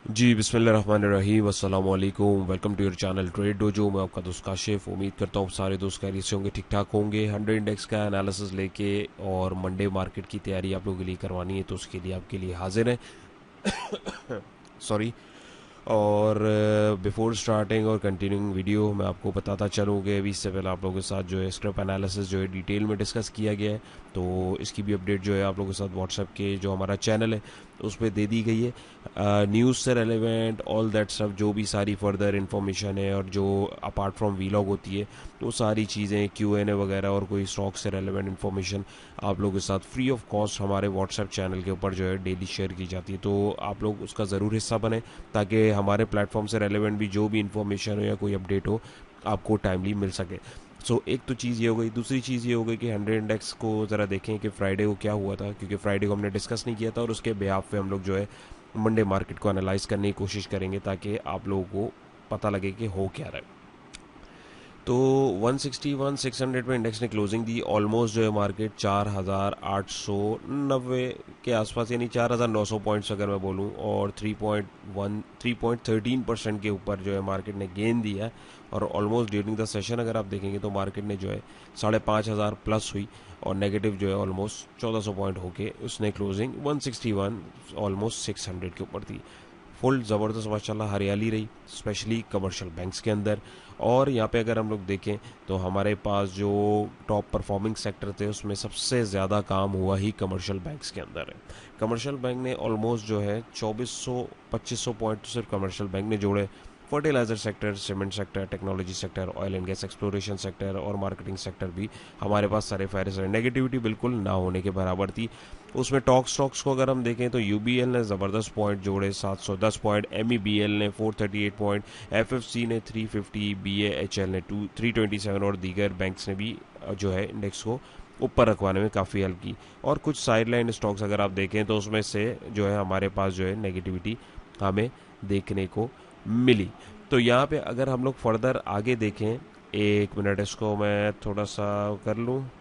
जी बिस्मिल्लाहिर्रहमानिर्रहीम अस्सलाम वालेकुम। Welcome to your channel Trade Dojo. मैं आपका दोस्त काशिफ। उम्मीद करता हूँ सारे दोस्त खैरियत से होंगे, ठीक ठाक होंगे। 100 इंडेक्स का एनालिसिस लेके और मंडे मार्केट की तैयारी आप लोगों के लिए करवानी है, तो उसके लिए आपके लिए हाजिर है। सॉरी। और बिफोर स्टार्टिंग और कंटिन्यूइंग वीडियो मैं आपको बताता चलूँ कि अभी इससे पहले आप लोगों के साथ जो है स्क्रैप एनालिसिस जो है डिटेल में डिस्कस किया गया है, तो इसकी भी अपडेट जो है आप लोगों के साथ व्हाट्सएप के जो हमारा चैनल है उस पर दे दी गई है। न्यूज़ से रेलेवेंट ऑल दैट सब जो भी सारी फर्दर इन्फॉर्मेशन है और जो अपार्ट फ्रॉम वीलॉग होती है, वो सारी चीज़ें Q&A वगैरह और कोई स्टॉक से रेलेवेंट इन्फॉर्मेशन आप लोगों के साथ फ्री ऑफ कॉस्ट हमारे व्हाट्सएप चैनल के ऊपर जो है डेली शेयर की जाती है। तो आप लोग उसका ज़रूर हिस्सा बने, ताकि हमारे प्लेटफॉर्म से रेलेवेंट भी जो भी इन्फॉर्मेशन हो या कोई अपडेट हो आपको टाइमली मिल सके। एक तो चीज़ ये हो गई। दूसरी चीज़ ये हो गई कि 100 इंडेक्स को ज़रा देखें कि फ्राइडे को क्या हुआ था, क्योंकि फ्राइडे को हमने डिस्कस नहीं किया था, और उसके बेहाफ पे हम लोग जो है मंडे मार्केट को एनालाइज करने की कोशिश करेंगे, ताकि आप लोगों को पता लगे कि हो क्या रहा है। तो 161 600 पे इंडेक्स ने क्लोजिंग दी। ऑलमोस्ट जो है मार्केट 4890 के आसपास, यानी 4900 पॉइंट्स अगर मैं बोलूँ, और 3.13% के ऊपर जो है मार्केट ने गेन दिया है। और ऑलमोस्ट ड्यूरिंग द सेशन अगर आप देखेंगे तो मार्केट ने जो है 5500 प्लस हुई, और नेगेटिव जो है ऑलमोस्ट 1400 पॉइंट होके उसने क्लोजिंग 161 ऑलमोस्ट 600 के ऊपर थी। फुल ज़बरदस्त माशाल्लाह हरियाली रही, स्पेशली कमर्शियल बैंक्स के अंदर। और यहाँ पे अगर हम लोग देखें तो हमारे पास जो टॉप परफॉर्मिंग सेक्टर थे उसमें सबसे ज़्यादा काम हुआ ही कमर्शियल बैंक्स के अंदर है। कमर्शियल बैंक ने ऑलमोस्ट जो है 2400 2500 पॉइंट तो सिर्फ कमर्शियल बैंक ने जोड़े। Fertiliser sector, cement sector, technology sector, oil and gas exploration sector और मार्केटिंग सेक्टर भी हमारे पास सारे फायरे से नेगेटिविटी बिल्कुल ना होने के बराबर थी। उसमें टॉक स्टॉक्स को अगर हम देखें तो यूबीएल ने ज़बरदस्त पॉइंट जोड़े, 710 पॉइंट। एमईबीएल ने 438 पॉइंट, एफएफसी ने 350, बीएएचएल ने 327, और दीगर बैंक्स ने भी जो है इंडेक्स को ऊपर रखवाने में काफ़ी हेल्प की। और कुछ साइडलाइन स्टॉक्स अगर आप देखें तो उसमें से जो है हमारे पास जो है नेगेटिविटी हमें देखने को मिली। तो यहाँ पे अगर हम लोग फर्दर आगे देखें, एक मिनट इसको मैं थोड़ा सा कर लूँ।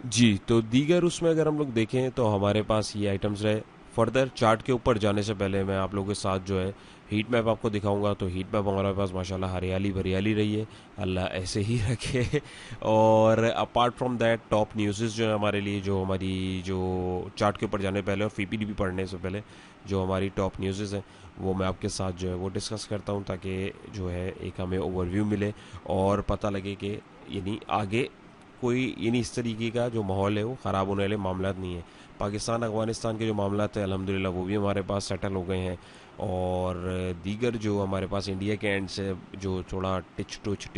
जी, तो दीगर उसमें अगर हम लोग देखें तो हमारे पास ये आइटम्स रहे। फर्दर चार्ट के ऊपर जाने से पहले मैं आप लोगों के साथ जो है हीट मैप आपको दिखाऊंगा। तो हीट मैप हमारे पास माशाल्लाह हरियाली भरियाली रही है, अल्लाह ऐसे ही रखे। और apart from that top news जो है हमारे लिए, जो हमारी जो चार्ट के ऊपर जाने पहले और पीपीडीपी पढ़ने से पहले जो हमारी टॉप न्यूज़ हैं वो मैं आपके साथ जो है वो डिस्कस करता हूँ, ताकि जो है एक हमें ओवरव्यू मिले और पता लगे कि यानी आगे कोई यानी इस तरीके का जो माहौल है वो ख़राब होने वाले मामला नहीं है। पाकिस्तान अफगानिस्तान के जो मामला थे अल्हम्दुलिल्लाह वो भी हमारे पास सेटल हो गए हैं। और दीगर जो हमारे पास इंडिया के एंड से जो थोड़ा टिच टुच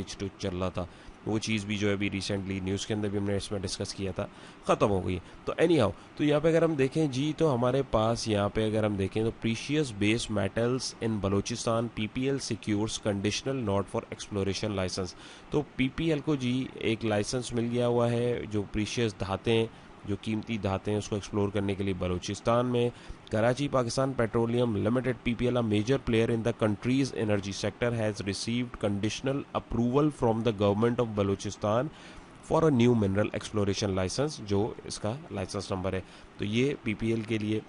चल रहा था, वो चीज़ भी जो है अभी रिसेंटली न्यूज़ के अंदर भी हमने इसमें डिस्कस किया था, ख़त्म हो गई। तो एनी हाउ, तो यहाँ पे अगर हम देखें जी, तो हमारे पास यहाँ पे अगर हम देखें तो precious base metals in Balochistan PPL secures conditional not for exploration licence. तो पीपीएल को जी एक लाइसेंस मिल गया हुआ है, जो प्रीशियस धातें, जो कीमती धातें हैं उसको एक्सप्लोर करने के लिए बलूचिस्तान में। Karachi Pakistan petroleum limited PPL, a major player in the country's energy sector, has received conditional approval from the government of Balochistan for a new mineral exploration licence, जो इसका लाइसेंस नंबर है। तो ये पीपीएल के लिए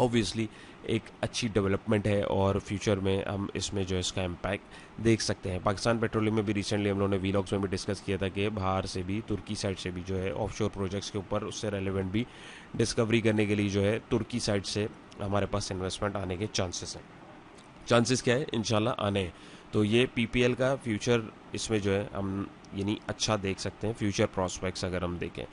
ऑब्वियसली एक अच्छी डेवलपमेंट है, और फ्यूचर में हम इसमें जो है इसका इम्पैक्ट देख सकते हैं। पाकिस्तान पेट्रोलियम में भी रिसेंटली हम लोगों ने वीलॉग्स में भी डिस्कस किया था कि बाहर से भी, तुर्की साइड से भी जो है ऑफशोर प्रोजेक्ट्स के ऊपर उससे रेलेवेंट भी डिस्कवरी करने के लिए जो है तुर्की साइड से हमारे पास इन्वेस्टमेंट आने के चांसेस हैं। चांसेस क्या है, इंशाल्लाह आने हैं। तो ये पीपीएल का फ्यूचर इसमें जो है हम यानी अच्छा देख सकते हैं, फ्यूचर प्रॉस्पेक्ट्स अगर हम देखें।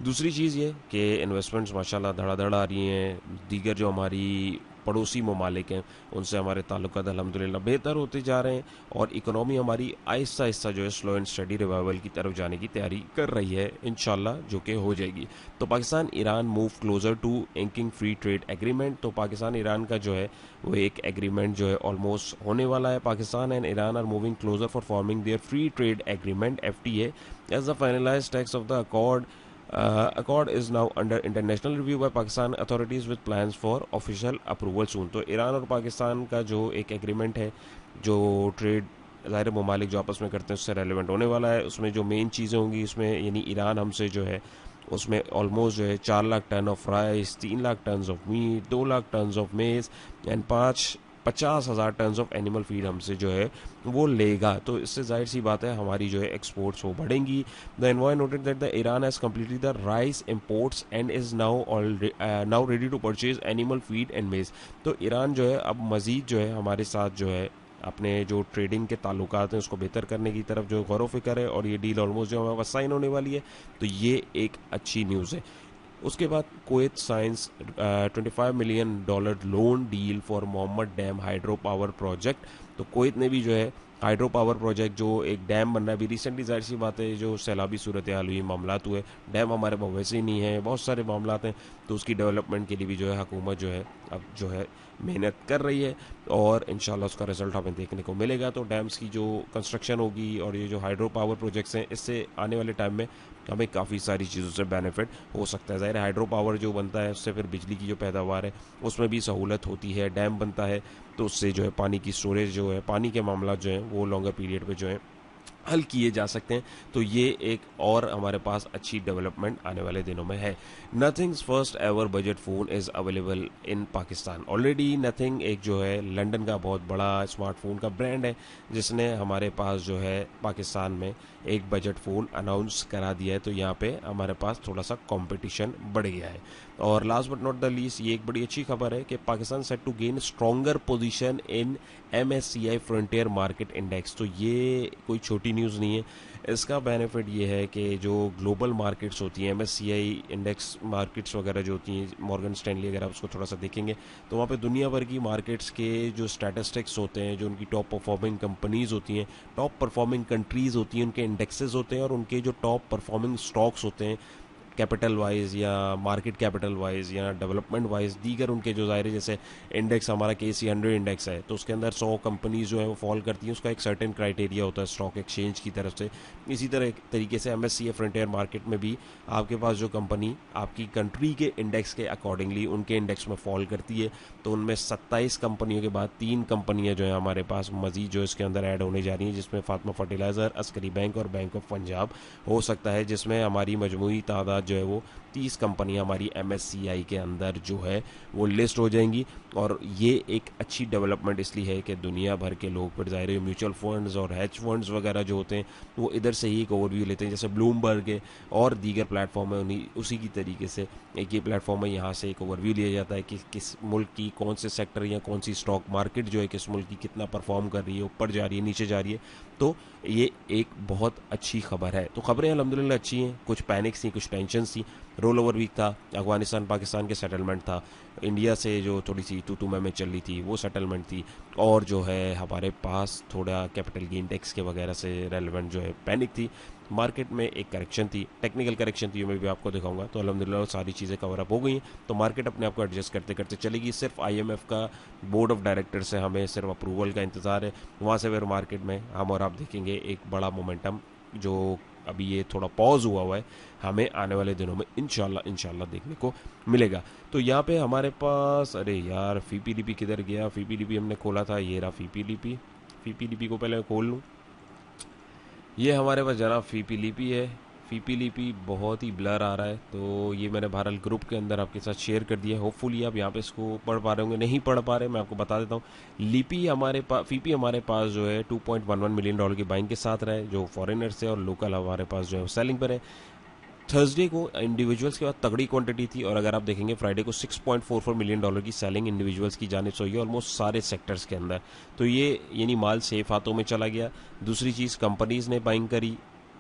दूसरी चीज़ ये कि इन्वेस्टमेंट्स माशाल्लाह धड़ाधड़ आ रही हैं। दीगर जो हमारी पड़ोसी ममालिक हैं उनसे हमारे ताल्लुकात अल्हम्दुलिल्लाह बेहतर होते जा रहे हैं, और इकोनॉमी हमारी आहिस्ता आहिस्ता जो है स्लो एंड स्टडी रिवाइवल की तरफ जाने की तैयारी कर रही है इंशाल्लाह, जो कि हो जाएगी। तो Pakistan Iran move closer to inking free trade agreement. तो पाकिस्तान ईरान का जो है वो एक एग्रीमेंट जो है ऑलमोस्ट होने वाला है। Pakistan and Iran are moving closer for forming their free trade agreement FTA as the finalised text of the accord accord is now under international review by Pakistan authorities with plans for official approval soon। तो Iran और पाकिस्तान का जो एक agreement है, जो trade ज़ाहिर ममालिक जो आपस में करते हैं उससे रेलिवेंट होने वाला है। उसमें जो मेन चीज़ें होंगी उसमें यानी ईरान हमसे जो है उसमें ऑलमोस्ट जो है 4 lakh ton of rice, 3 lakh ton of meat, 2 lakh ton of maize and 50,000 ton of animal feed हमसे जो है वो लेगा। तो इससे जाहिर सी बात है हमारी जो है एक्सपोर्ट्स वो बढ़ेंगी। The envoy noted that the Iran has completely the rice imports and is now ready to purchase animal feed and maize. तो ईरान जो है अब मजीद जो है हमारे साथ जो है अपने जो ट्रेडिंग के ताल्लुकात हैं उसको बेहतर करने की तरफ जो गौर फिक्र है, और ये डील ऑलमोस्ट जो हमारे पास साइन होने वाली है, तो ये एक अच्छी न्यूज़ है। उसके बाद Kuwait signs $25 million loan deal for Mohammad dam hydro power project. तो कुवैत ने भी जो है हाइड्रो पावर प्रोजेक्ट जो एक डैम बनना है, अभी रिसेंटली जाहिर सी बात है जो सैलाबी सूरत हाल हुई, मामलात हुए, डैम हमारे पास वैसे ही नहीं है, बहुत सारे मामलात हैं, तो उसकी डेवलपमेंट के लिए भी जो है हुकूमत जो है अब जो है मेहनत कर रही है और इंशाल्लाह उसका रिजल्ट हमें देखने को मिलेगा। तो डैम्स की जो कंस्ट्रक्शन होगी और ये जो हाइड्रो पावर प्रोजेक्ट्स हैं, इससे आने वाले टाइम में हमें काफ़ी सारी चीज़ों से बेनिफिट हो सकता है। ज़ाहिर हाइड्रो पावर जो बनता है उससे फिर बिजली की जो पैदावार है उसमें भी सहूलत होती है, डैम बनता है तो उससे जो है पानी की स्टोरेज जो है, पानी के मामला जो है वो लॉन्गर पीरियड पे जो है हल किए जा सकते हैं। तो ये एक और हमारे पास अच्छी डेवलपमेंट आने वाले दिनों में है। Nothings first ever budget phone is available in Pakistan. Already nothing एक जो है लंदन का बहुत बड़ा स्मार्टफोन का ब्रांड है जिसने हमारे पास जो है पाकिस्तान में एक बजट फ़ोन अनाउंस करा दिया है। तो यहाँ पे हमारे पास थोड़ा सा कंपटीशन बढ़ गया है। और last but not the least, ये एक बड़ी अच्छी खबर है कि Pakistan set to gain stronger position in MSCI frontier market index. तो ये कोई छोटी न्यूज़ नहीं है। इसका बेनिफिट ये है कि जो ग्लोबल मार्केट्स होती हैं, MSCI इंडेक्स मार्केट्स वगैरह जो होती हैं, मॉर्गन स्टैनली अगर आप उसको थोड़ा सा देखेंगे तो वहाँ पे दुनिया भर की मार्केट्स के जो स्टैटिस्टिक्स होते हैं, जो उनकी टॉप परफॉर्मिंग कंपनीज होती हैं, टॉप परफॉर्मिंग कंट्रीज़ होती हैं, उनके इंडेक्सेस होते हैं और उनके जो टॉप परफॉर्मिंग स्टॉक्स होते हैं कैपिटल वाइज या मार्केट कैपिटल वाइज या डेवलपमेंट वाइज, दीगर उनके जो ज़ाहिर जैसे इंडेक्स हमारा KC100 इंडेक्स है तो उसके अंदर 100 कंपनीज जो है वो फॉल करती हैं, उसका एक सर्टेन क्राइटेरिया होता है स्टॉक एक्सचेंज की तरफ से। इसी तरह तरीके से MSCI फ्रंटियर मार्केट में भी आपके पास जो कंपनी आपकी कंट्री के इंडेक्स के अकॉर्डिंगली उनके इंडेक्स में फॉल करती है, तो उनमें 27 कंपनियों के बाद 3 कंपनियां जो है हमारे पास मजीद जो इसके अंदर ऐड होने जा रही हैं, जिसमें फातिमा फर्टिलाइज़र, अस्करी बैंक और बैंक ऑफ पंजाब हो सकता है, जिसमें हमारी मजमूई तादाद जो है वो 30 कंपनियां हमारी MSCI के अंदर जो है वो लिस्ट हो जाएंगी। और ये एक अच्छी डेवलपमेंट इसलिए है कि दुनिया भर के लोग फिर ज़ाहिर है म्यूचुअल फंड्स और हेज फंड्स वगैरह जो होते हैं वो इधर से ही एक ओवरव्यू लेते हैं, जैसे ब्लूमबर्ग है और दीगर प्लेटफॉर्म है, उन्हीं उसी की तरीके से एक ये प्लेटफॉर्म है, यहाँ से एक ओवरव्यू लिया जाता है कि किस मुल्क की कौन से सेक्टर या कौन सी स्टॉक मार्केट जो है किस मुल्क की कितना परफॉर्म कर रही है, ऊपर जा रही है, नीचे जा रही है। तो ये एक बहुत अच्छी खबर है। तो खबरें अल्हम्दुलिल्लाह अच्छी हैं, कुछ पैनिक्स थी, कुछ टेंशन थी, रोल ओवर वीक था, अफगानिस्तान पाकिस्तान के सेटलमेंट था, इंडिया से जो थोड़ी सी तू मैं चल रही थी वो सेटलमेंट थी, और जो है हमारे पास थोड़ा कैपिटल गेन टैक्स के वगैरह से रेलेवेंट जो है पैनिक थी, मार्केट में एक करेक्शन थी, टेक्निकल करेक्शन थी, मैं भी आपको दिखाऊंगा। तो अल्हम्दुलिल्लाह सारी चीज़ें कवर अप हो गई हैं, तो मार्केट अपने आप को एडजस्ट करते करते चलेगी। सिर्फ IMF का बोर्ड ऑफ डायरेक्टर से हमें सिर्फ अप्रूवल का इंतज़ार है, वहाँ से फिर मार्केट में हम और आप देखेंगे एक बड़ा मोमेंटम जो अभी ये थोड़ा पॉज हुआ है हमें आने वाले दिनों में इंशाल्लाह देखने को मिलेगा। तो यहाँ पे हमारे पास, अरे यार FIPDP किधर गया, FIPDP हमने खोला था, ये रहा FIPDP को पहले खोल लूँ। ये हमारे पास जरा FIPDP है, FIPDP बहुत ही ब्लर आ रहा है, तो ये मैंने भारत ग्रुप के अंदर आपके साथ शेयर कर दिया है। होपफुली आप यहाँ पे इसको पढ़ पा रहे होंगे, नहीं पढ़ पा रहे मैं आपको बता देता हूँ। लिपी हमारे पास, FIPI हमारे पास जो है $2.11 मिलियन की बाइंग के साथ रहा है, जो फॉरेनर से, और लोकल हमारे पास जो है सेलिंग पर है। थर्सडे को इंडिविजुअल्स के बाद तगड़ी क्वांटिटी थी, और अगर आप देखेंगे फ्राइडे को $6.44 मिलियन की सेलिंग इंडिविजुअल्स की जानिब से हुई है ऑलमोस्ट सारे सेक्टर्स के अंदर। तो ये यानी माल सेफ हाथों में चला गया। दूसरी चीज़, कंपनीज ने बाइंग करी,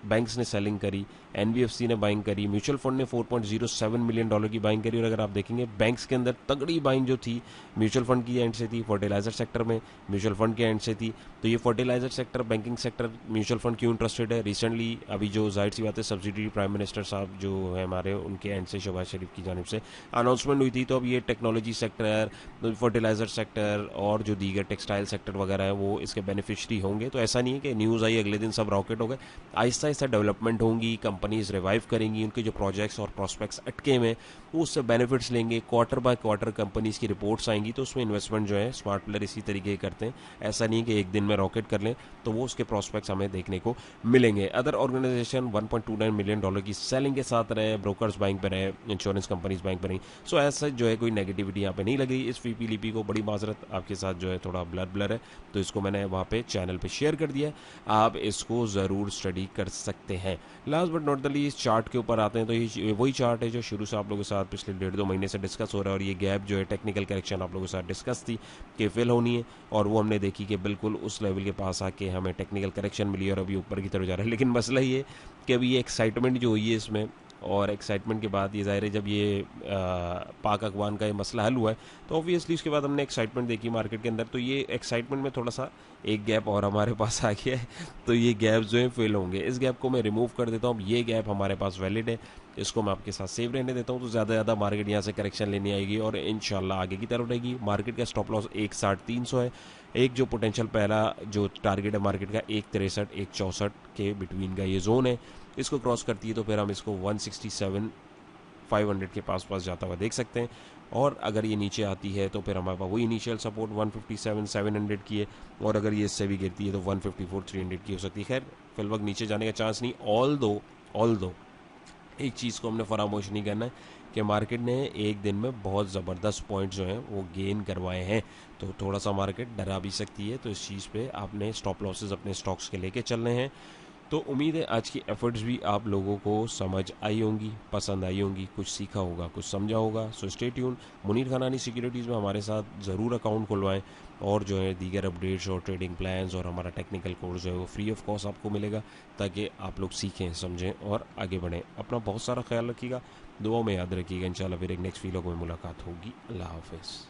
बैंक्स ने सेलिंग करी, NBFC ने बाइंग करी, म्यूचुअल फंड ने $4.07 मिलियन की बाइंग करी। और अगर आप देखेंगे बैंक्स के अंदर तगड़ी बाइंग जो थी म्यूचुअल फंड की एंड से थी, फर्टिलाइजर सेक्टर में म्यूचुअल फंड के एंड से थी। तो ये fertiliser sector, banking sector, mutual fund क्यों इंटरेस्टेड है? रिसेंटली अभी जो जाहिर सी बात है सब्सिडी प्राइम मिनिस्टर साहब जो है हमारे, उनके एंड से शहबाज शरीफ की जानिब से अनाउंसमेंट हुई थी। तो अब ये टेक्नोलॉजी सेक्टर, फर्टिलाइजर सेक्टर और जो दीगर टेक्सटाइल सेक्टर वगैरह है वो इसके बेनिफिशरी होंगे। तो ऐसा नहीं है कि न्यूज़ आई अगले दिन सब रॉकेट हो गए, आहिस्ता आहिस्ता डेवलपमेंट होंगी, कंपनीज रिवाइव करेंगी, उनके जो प्रोजेक्ट्स और प्रॉस्पेक्ट्स अटके हुए हैं वो उससे बेनिफिट्स लेंगे, क्वार्टर बाय क्वार्टर कंपनीज की रिपोर्ट्स आएंगी, तो उसमें इन्वेस्टमेंट जो है स्मार्ट प्लेयर इसी तरीके करते हैं। ऐसा नहीं कि एक दिन में रॉकेट कर लें, तो वो उसके प्रॉस्पेक्ट्स हमें देखने को मिलेंगे। अदर ऑर्गेनाइजेशन $1.29 मिलियन की सेलिंग के साथ रहे, ब्रोकर्स बैंक पर रहे, इंश्योरेंस कंपनीज बैंक पर रही। सो ऐसा जो है कोई नेगेटिविटी यहाँ पे नहीं लगी इस वीपी लिपि को। बड़ी माजरत आपके साथ जो है थोड़ा ब्लर है, तो इसको मैंने वहाँ पे चैनल पे शेयर कर दिया है, आप इसको ज़रूर स्टडी कर सकते हैं। Last but not the least chart के ऊपर आते हैं, तो ये वही चार्ट है जो शुरू से आप लोगों के साथ पिछले 1.5-2 महीने से डिस्कस हो रहा है, और ये गैप जो है टेक्निकल करेक्शन आप लोगों के साथ डिस्कस थी कि फिल होनी है, और वो हमने देखी कि बिल्कुल उस लेवल के पास आके हमें टेक्निकल करेक्शन मिली और अभी ऊपर की तरफ जा रहा है। लेकिन मसला ये कि अभी ये एक्साइटमेंट जो हुई है इसमें, और एक्साइटमेंट के बाद ये ज़ाहिर है जब ये पाक अफगान का ये मसला हल हुआ है, तो ऑब्वियसली उसके बाद हमने एक्साइटमेंट देखी मार्केट के अंदर, तो ये एक्साइटमेंट में थोड़ा सा एक गैप और हमारे पास आ गया है, तो ये गैप जो है फेल होंगे। इस गैप को मैं रिमूव कर देता हूँ, ये गैप हमारे पास वैलिड है, इसको मैं आपके साथ सेव रहने देता हूँ, तो ज़्यादा ज़्यादा मार्केट यहाँ से करेक्शन लेने आएगी और इंशाल्लाह आगे की तरफ रहेगी। मार्केट का स्टॉप लॉस 1.60-300 है, एक जो पोटेंशियल पहला जो टारगेट है मार्केट का 1.63-1.64 के बिटवीन का ये जोन है, इसको क्रॉस करती है तो फिर हम इसको 167-500 के पास जाता हुआ देख सकते हैं। और अगर ये नीचे आती है तो फिर हमारे पास वही इनिशियल सपोर्ट 157-700 की है, और अगर ये इससे भी गिरती है तो 154-300 की हो सकती है। खैर फिल वक्त नीचे जाने का चांस नहीं, ऑल दो एक चीज़ को हमने फरामोश नहीं करना है कि मार्केट ने एक दिन में बहुत ज़बरदस्त पॉइंट जो हैं वो गेन करवाए हैं, तो थोड़ा सा मार्केट डरा भी सकती है, तो इस चीज़ पे आपने स्टॉप लॉसेस अपने स्टॉक्स के लेके चलने हैं। तो उम्मीद है आज की एफर्ट्स भी आप लोगों को समझ आई होंगी, पसंद आई होंगी, कुछ सीखा होगा, कुछ समझा होगा। So stay tune, Munir Khanani securities में हमारे साथ ज़रूर अकाउंट खुलवाएं, और जो है दीगर अपडेट्स और ट्रेडिंग प्लान्स और हमारा टेक्निकल कोर्स जो है वो फ्री ऑफ कॉस्ट आपको मिलेगा, ताकि आप लोग सीखें, समझें और आगे बढ़ें। अपना बहुत सारा ख्याल रखिएगा, दुआ में याद रखिएगा। इंशाल्लाह फिर एक नेक्स्ट वीडियो में मुलाकात होगी। अल्लाह हाफिज़।